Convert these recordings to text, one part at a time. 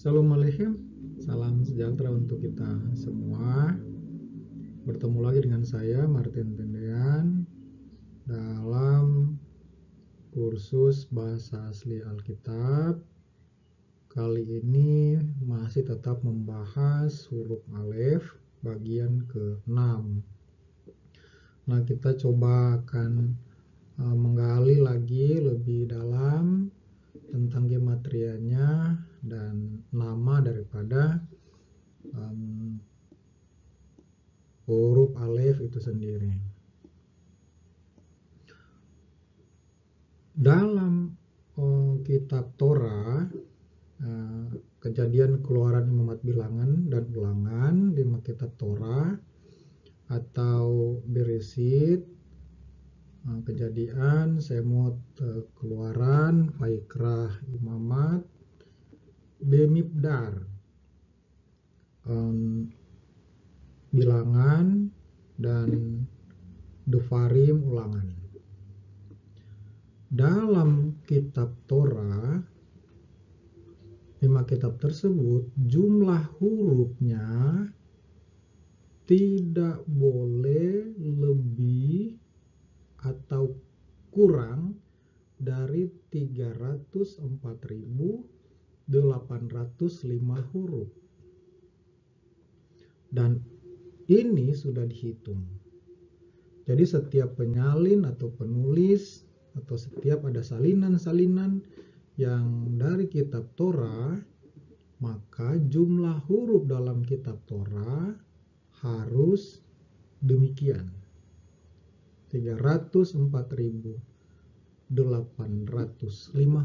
Assalamualaikum, salam sejahtera untuk kita semua. Bertemu lagi dengan saya Martin Tendean dalam kursus Bahasa Asli Alkitab. Kali ini masih tetap membahas huruf alef bagian ke-6. Nah, kita coba akan menggali lagi lebih dalam tentang gematrianya dan nama daripada huruf alef itu sendiri. Dalam kitab Torah, Kejadian, Keluaran, Imamat, Bilangan, dan Ulangan di kitab Torah atau Beresit, Kejadian, Semot, Keluaran, Vaikrah, Imamat, Bemibdar, Bilangan, dan Devarim, Ulangan. Dalam kitab Torah, 5 kitab tersebut, jumlah hurufnya tidak boleh lebih atau kurang dari 304.805 huruf. Dan ini sudah dihitung. Jadi setiap penyalin atau penulis atau setiap ada salinan-salinan yang dari kitab Torah, maka jumlah huruf dalam kitab Torah harus demikian. 304.805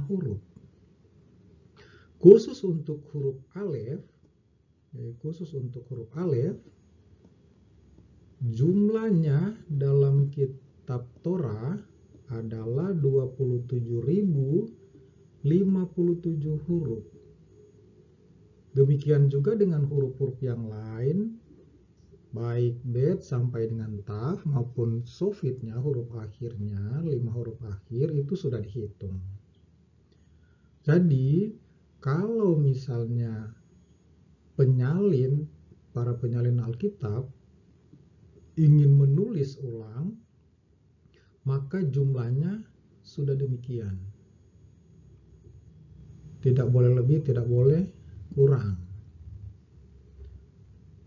huruf. Khusus untuk huruf alef, jumlahnya dalam kitab Torah adalah 27.057 huruf. Demikian juga dengan huruf-huruf yang lain, baik bet sampai dengan taf maupun sofitnya, huruf akhirnya, 5 huruf akhir itu sudah dihitung. Jadi kalau misalnya para penyalin Alkitab ingin menulis ulang, maka jumlahnya sudah demikian. Tidak boleh lebih, tidak boleh kurang.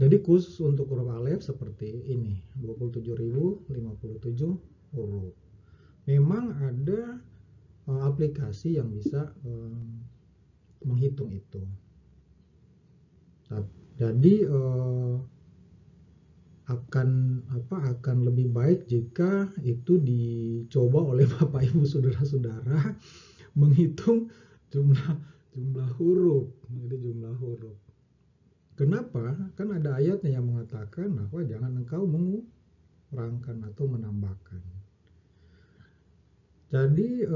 Jadi khusus untuk huruf alef seperti ini, 27.057 huruf. Memang ada aplikasi yang bisa menghitung itu. Jadi akan lebih baik jika itu dicoba oleh Bapak Ibu saudara-saudara menghitung jumlah huruf. Jadi jumlah huruf. Kenapa? Kan ada ayatnya yang mengatakan bahwa jangan engkau mengurangkan atau menambahkan. Jadi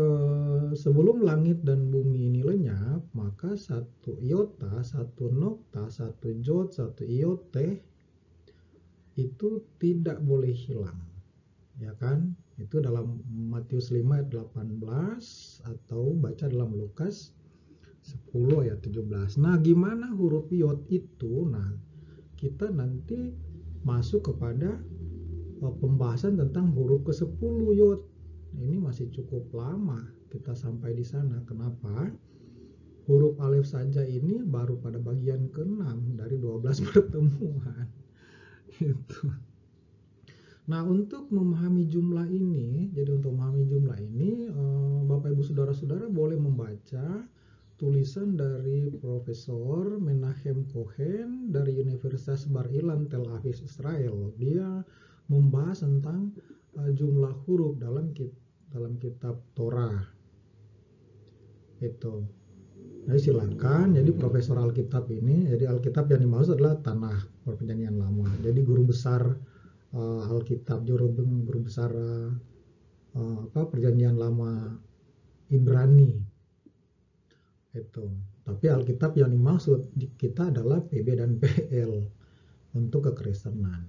sebelum langit dan bumi ini lenyap, maka 1 iota, 1 nokta, 1 jot, 1 iote itu tidak boleh hilang, ya kan? Itu dalam Matius 5 ayat 18 atau baca dalam Lukas 10 ayat 17. Nah, gimana huruf iot itu? Nah, kita nanti masuk kepada pembahasan tentang huruf ke-10 iot. Ini masih cukup lama kita sampai di sana. Kenapa? Huruf alef saja ini baru pada bagian ke-6 dari 12 pertemuan. Gitu. Nah, untuk memahami jumlah ini, Bapak Ibu saudara-saudara boleh membaca tulisan dari Profesor Menachem Cohen dari Universitas Bar Ilan Tel Aviv, Israel. Dia membahas tentang jumlah huruf dalam kitab Torah. Itu. Jadi silakan, jadi Profesor Alkitab ini, jadi Alkitab yang dimaksud adalah Tanah Perjanjian Lama. Jadi guru besar Alkitab, guru besar Perjanjian Lama Ibrani. Itu. Tapi Alkitab yang dimaksud kita adalah PB dan PL untuk kekristenan.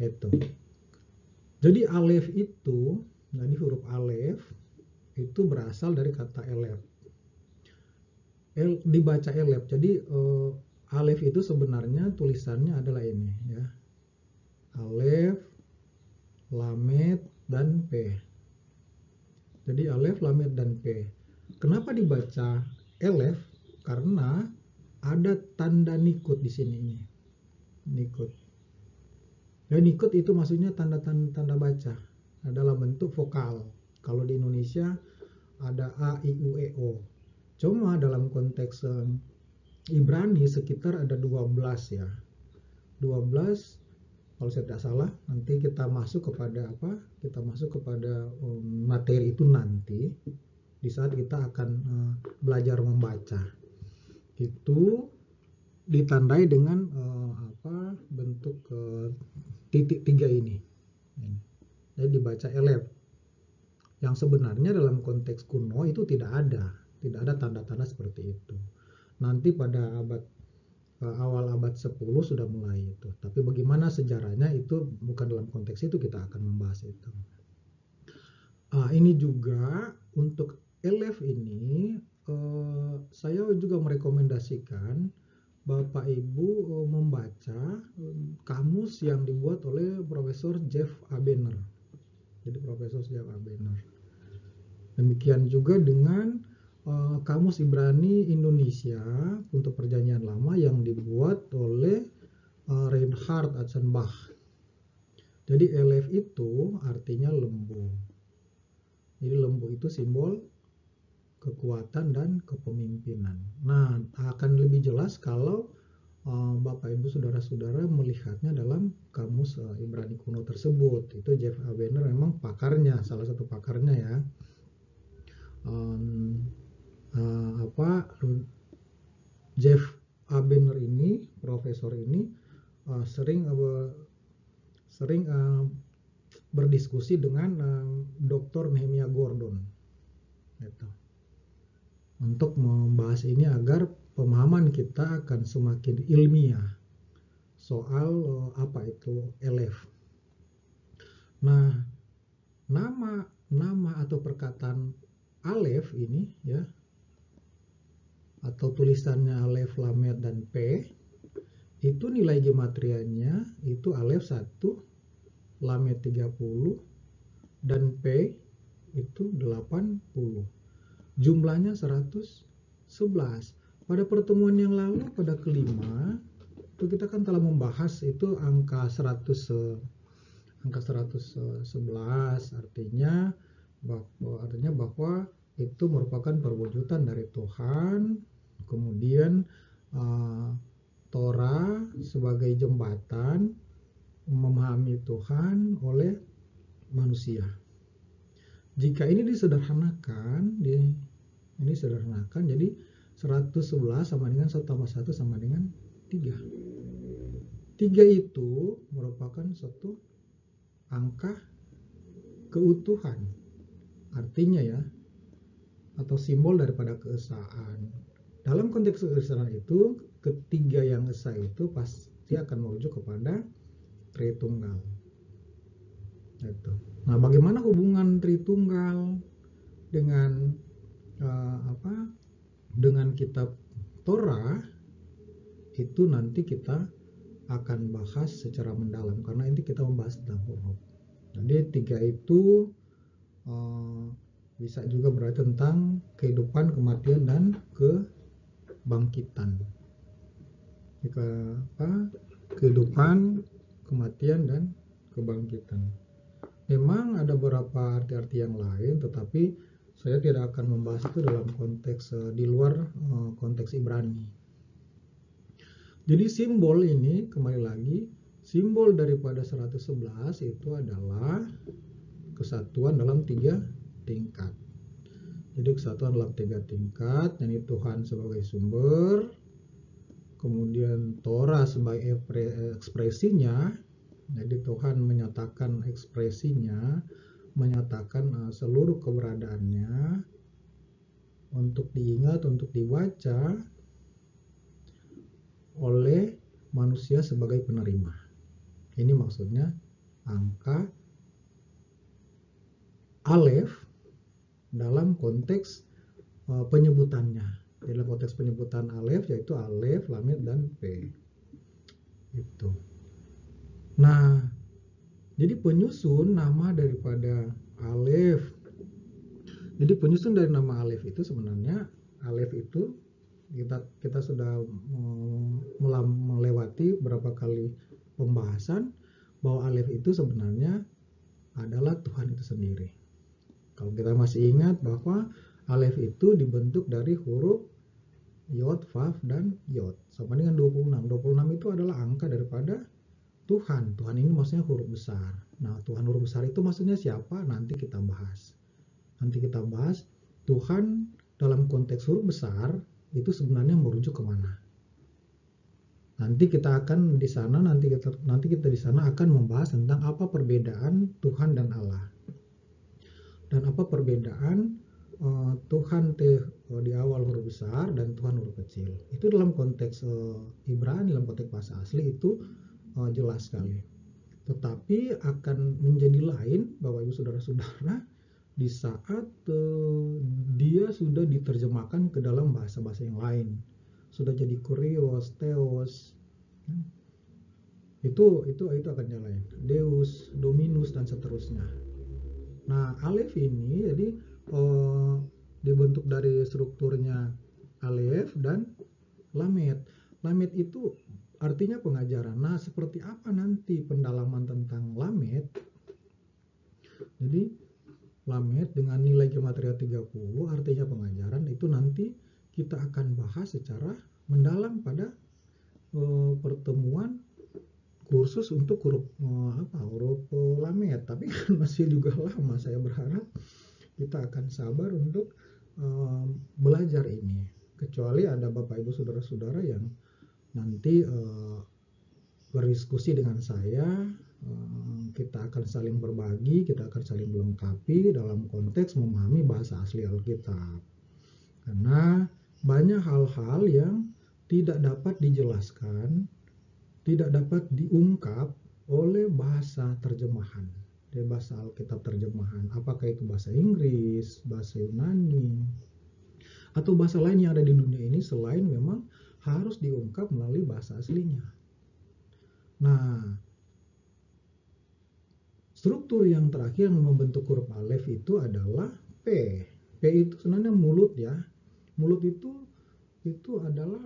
Itu. Jadi alef itu, jadi huruf alef itu berasal dari kata elef. dibaca elef. Jadi alef itu sebenarnya tulisannya adalah ini ya. Alef, lamet, dan p. Jadi alef, lamet, dan p. Kenapa dibaca elef? Karena ada tanda nikut di sini ini. Nikut. Ya, nikut itu maksudnya tanda baca. Dalam bentuk vokal. Kalau di Indonesia ada a, i, u, e, o. Cuma dalam konteks Ibrani sekitar ada 12 ya. 12 kalau saya tidak salah. Nanti kita masuk kepada apa? Kita masuk kepada materi itu nanti di saat kita akan belajar membaca. Itu ditandai dengan bentuk titik 3 ini. Jadi dibaca elef. Yang sebenarnya dalam konteks kuno itu tidak ada tanda-tanda seperti itu. Nanti pada awal abad 10 sudah mulai itu. Tapi bagaimana sejarahnya itu bukan dalam konteks itu, kita akan membahas itu. Ini juga untuk elef ini saya juga merekomendasikan Bapak Ibu membaca kamus yang dibuat oleh Profesor Jeff Abener. Jadi Profesor Jeff Abener. Demikian juga dengan Kamus Ibrani Indonesia untuk Perjanjian Lama yang dibuat oleh Reinhard Atzenbach. Jadi elef itu artinya lembu. Jadi lembu itu simbol kekuatan dan kepemimpinan. Nah, akan lebih jelas kalau Bapak Ibu Saudara-saudara melihatnya dalam Kamus Ibrani kuno tersebut. Itu Jeff Abener memang pakarnya, salah satu pakarnya ya. Jeff Abener ini, profesor ini sering berdiskusi dengan Dr. Nehemia Gordon gitu, untuk membahas ini agar pemahaman kita akan semakin ilmiah soal apa itu elef. Nah, nama atau perkataan alef ini ya, atau tulisannya alef, lamet, dan p, itu nilai gematrianya itu alef 1, lamet 30, dan p itu 80. Jumlahnya 111. Pada pertemuan yang lalu, pada kelima, itu kita kan telah membahas itu angka 111, artinya bahwa itu merupakan perwujudan dari Tuhan. Kemudian Torah sebagai jembatan memahami Tuhan oleh manusia. Jika ini disederhanakan, jadi 111 sama dengan 1 tambah 1 sama dengan 3. 3 itu merupakan suatu angka keutuhan. Artinya ya, atau simbol daripada keesaan. Dalam konteks keesaan itu, ketiga yang esa itu pasti akan merujuk kepada Tritunggal. Itu. Nah, bagaimana hubungan Tritunggal dengan dengan kitab Torah, itu nanti kita akan bahas secara mendalam, karena ini kita membahas tentang huruf. Jadi 3 itu bisa juga berarti tentang kehidupan, kematian, dan kebangkitan. Kehidupan, kematian, dan kebangkitan. Memang ada beberapa arti-arti yang lain, tetapi saya tidak akan membahas itu dalam konteks di luar konteks Ibrani. Jadi simbol ini, kembali lagi, simbol daripada 111 itu adalah kesatuan dalam 3 tingkat. Jadi kesatuan dalam 3 tingkat, yakni Tuhan sebagai sumber, kemudian Torah sebagai ekspresinya. Jadi Tuhan menyatakan ekspresinya, menyatakan seluruh keberadaannya untuk diingat, untuk dibaca oleh manusia sebagai penerima. Ini maksudnya angka alef dalam konteks penyebutannya. Dalam konteks penyebutan alef, yaitu alef, lamet, dan p. Itu. Nah, jadi penyusun nama daripada alef. Jadi penyusun dari nama alef itu sebenarnya, alef itu kita sudah melewati berapa kali pembahasan bahwa alef itu sebenarnya adalah Tuhan itu sendiri. Kalau kita masih ingat bahwa alef itu dibentuk dari huruf yod, vav, dan yod sama dengan 26. 26 itu adalah angka daripada Tuhan. Tuhan ini maksudnya huruf besar. Nah, Tuhan huruf besar itu maksudnya siapa? Nanti kita bahas. Tuhan dalam konteks huruf besar itu sebenarnya merujuk kemana. Nanti kita akan di sana di sana akan membahas tentang apa perbedaan Tuhan dan Allah. Dan apa perbedaan Tuhan di awal huruf besar dan Tuhan huruf kecil. Itu dalam konteks Ibrani, dalam konteks bahasa asli itu jelas sekali. Tetapi akan menjadi lain Bapak Ibu Saudara-saudara di saat dia sudah diterjemahkan ke dalam bahasa-bahasa yang lain. Sudah jadi kurios, theos. Itu akan lain. Deus, Dominus, dan seterusnya. Nah, alef ini jadi dibentuk dari strukturnya alef dan lamet. Lamet itu artinya pengajaran. Nah, seperti apa nanti pendalaman tentang lamet? Jadi, lamet dengan nilai gematria 30 artinya pengajaran, itu nanti kita akan bahas secara mendalam pada pertemuan kursus untuk huruf lamet. Tapi kan masih juga lama. Saya berharap kita akan sabar untuk belajar ini. Kecuali ada Bapak Ibu Saudara-saudara yang nanti berdiskusi dengan saya, kita akan saling berbagi, kita akan saling melengkapi dalam konteks memahami bahasa asli Alkitab. Karena banyak hal-hal yang tidak dapat dijelaskan, tidak dapat diungkap oleh bahasa terjemahan, dari bahasa Alkitab terjemahan. Apakah itu bahasa Inggris, bahasa Yunani, atau bahasa lain yang ada di dunia ini, selain memang harus diungkap melalui bahasa aslinya. Nah, struktur yang terakhir yang membentuk huruf alef itu adalah P. P itu sebenarnya mulut ya. Mulut itu adalah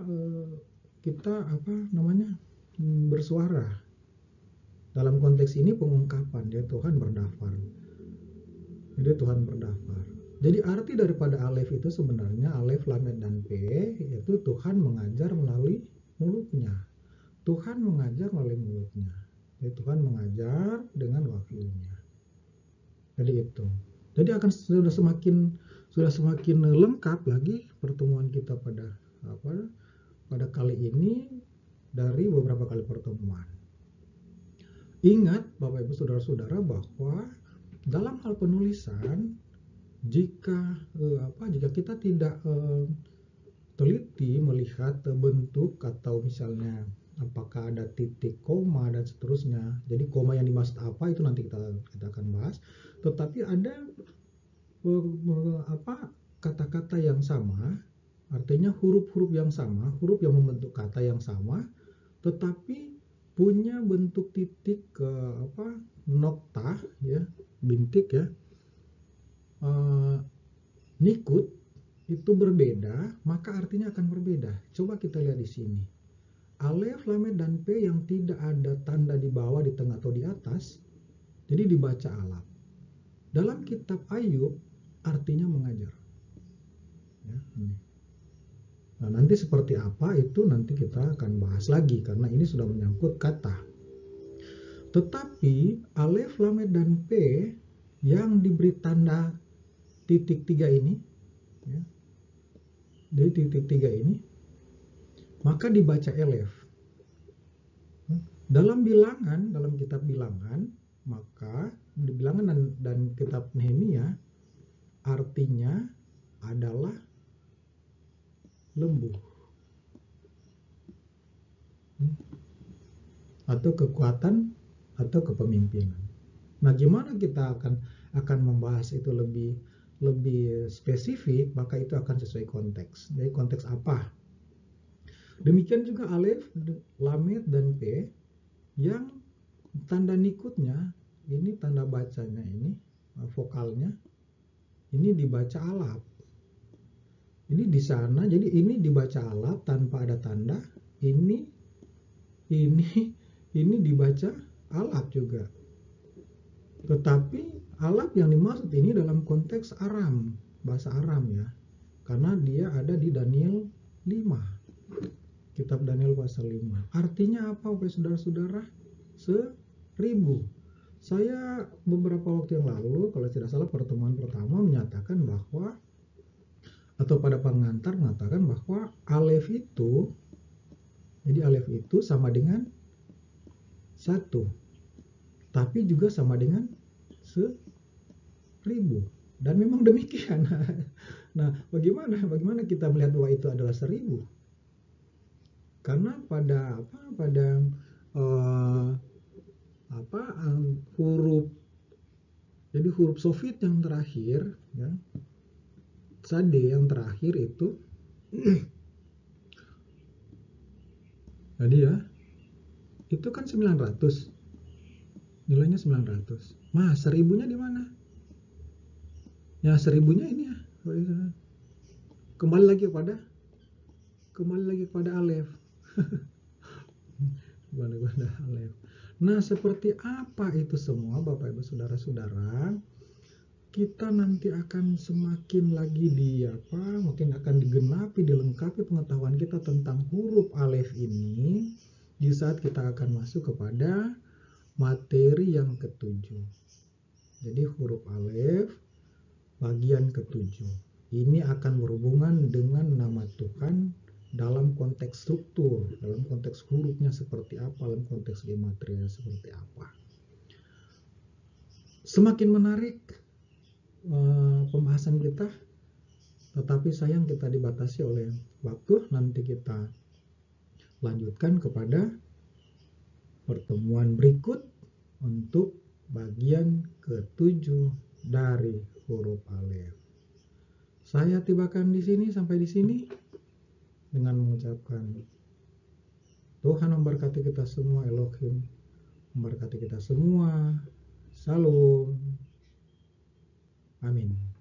kita bersuara. Dalam konteks ini pengungkapan, dia Tuhan berdaftar. Jadi Tuhan berdaftar. Jadi arti daripada alef itu sebenarnya alef, lamet, dan P, yaitu Tuhan mengajar melalui mulutnya. Tuhan mengajar melalui mulutnya. Jadi Tuhan mengajar dengan wahyunya. Jadi itu. Jadi akan sudah semakin lengkap lagi pertemuan kita pada kali ini dari beberapa kali pertemuan. Ingat Bapak Ibu Saudara-saudara bahwa dalam hal penulisan, jika kita tidak teliti melihat bentuk atau misalnya apakah ada titik, koma, dan seterusnya. Jadi koma yang dimaksud apa itu nanti kita akan bahas. Tetapi ada kata-kata yang sama, artinya huruf-huruf yang sama, huruf yang membentuk kata yang sama, tetapi punya bentuk titik nokta ya, bintik ya, nikut itu berbeda, maka artinya akan berbeda. Coba kita lihat di sini. Alef, lamet, dan P yang tidak ada tanda di bawah, di tengah, atau di atas, jadi dibaca alaf. Dalam kitab Ayub artinya mengajar. Ya, ini. Nah, nanti seperti apa itu nanti kita akan bahas lagi karena ini sudah menyangkut kata. Tetapi alef, lamet, dan P yang diberi tanda titik 3 ini, ya, dari titik 3 ini, maka dibaca elef. Dalam bilangan, dalam kitab bilangan, maka di bilangan dan kitab Nehemia artinya adalah lembu atau kekuatan atau kepemimpinan. Nah, gimana kita akan membahas itu lebih lebih spesifik, maka itu akan sesuai konteks. Jadi konteks apa? Demikian juga alif, lamet, dan p yang tanda nikutnya, ini tanda bacanya ini, vokalnya, ini dibaca alaf. Ini di sana, jadi ini dibaca alaf tanpa ada tanda, ini ini dibaca alaf juga. Tetapi alaf yang dimaksud ini dalam konteks Aram, bahasa Aram ya. Karena dia ada di Daniel 5. Kitab Daniel pasal 5. Artinya apa Bapak Saudara-saudara? 1000. Saya beberapa waktu yang lalu, kalau tidak salah pertemuan pertama menyatakan bahwa, atau pada pengantar mengatakan bahwa alef itu, jadi alef itu sama dengan 1. Tapi juga sama dengan 1000. Dan memang demikian. Nah, bagaimana kita melihat bahwa itu adalah 1000? Karena pada huruf, jadi huruf sofit yang terakhir ya, sade yang terakhir itu jadi ya, itu kan 900, nilainya 900. Mas, 1000-nya di mana? Ya, 1000-nya ini ya. Kembali lagi kepada alef. Kembali kepada alef. Nah, seperti apa itu semua Bapak Ibu Saudara-saudara? Kita nanti akan semakin lagi mungkin akan digenapi, dilengkapi pengetahuan kita tentang huruf alef ini di saat kita akan masuk kepada materi yang ketujuh. Jadi huruf alef bagian ketujuh ini akan berhubungan dengan nama Tuhan dalam konteks struktur, dalam konteks hurufnya seperti apa, dalam konteks gematrianya seperti apa. Semakin menarik pembahasan kita, tetapi sayang kita dibatasi oleh waktu. Nanti kita lanjutkan kepada pertemuan berikut untuk bagian ketujuh dari huruf alef. Saya tibakan di sini, sampai di sini dengan mengucapkan Tuhan memberkati kita semua, Elohim memberkati kita semua. Shalom. Amin.